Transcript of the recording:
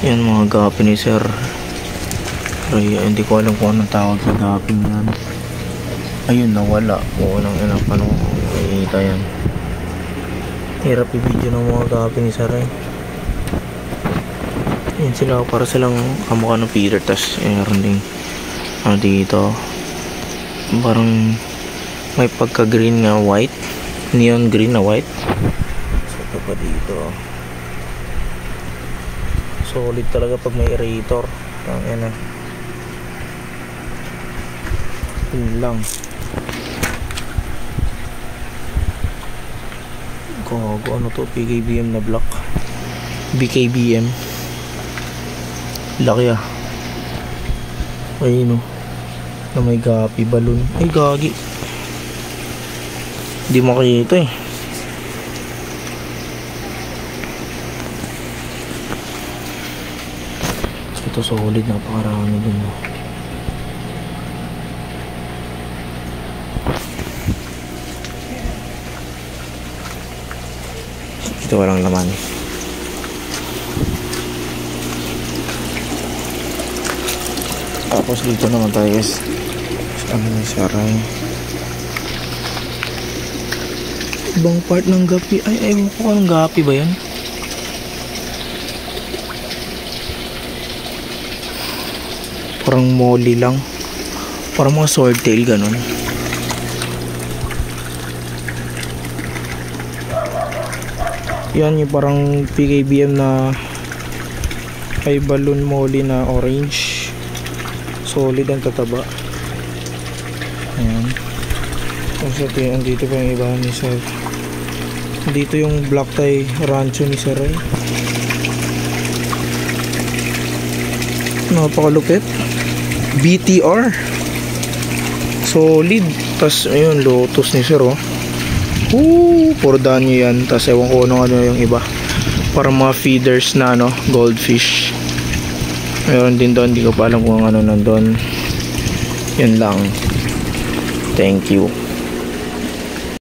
Yan mga gapi ni Sir Ray. Hindi ko alam kung anong tawag sa gapi yan. Ayun, nawala. Walang ilang paano makikita yan. Hirap i-video ng mga gapi ni Sir Ray. Yan sila, para silang kamukha ng Peter. Tas meron ding ano dito, parang may pagka green na white, neon green na white. So ito pa dito, solid talaga pag may aerator. Yan na, yun lang. Gago, ano to, PKBM na block, BKBM. Laki ah. Ayun o, na may gapi balon. Ay gagi, di makita eh. Ito solid, napakarami din. Ito walang laman. Tapos dito naman tayo guys, ano na siya ray, ibang part ng gapi. Ay ewan ko anong gapi ba yan. Parang molly lang, parang mga swordtail ganun. Yan yung parang PKBM na ay balloon molly na orange. Solid ang tataba. Ayan. Kasi andito pa yung iba ni Sir. Dito yung black tie rancho ni Sir Ray. Napakalupit. BTR. Solid. Tas ayun, lotus ni Sir oh. Puro danyo yan. Tas ewan ko ano yung iba. Parang mga feeders na ano, goldfish. Meron din doon, hindi ko pa alam kung ano nandun. Yun lang. Thank you.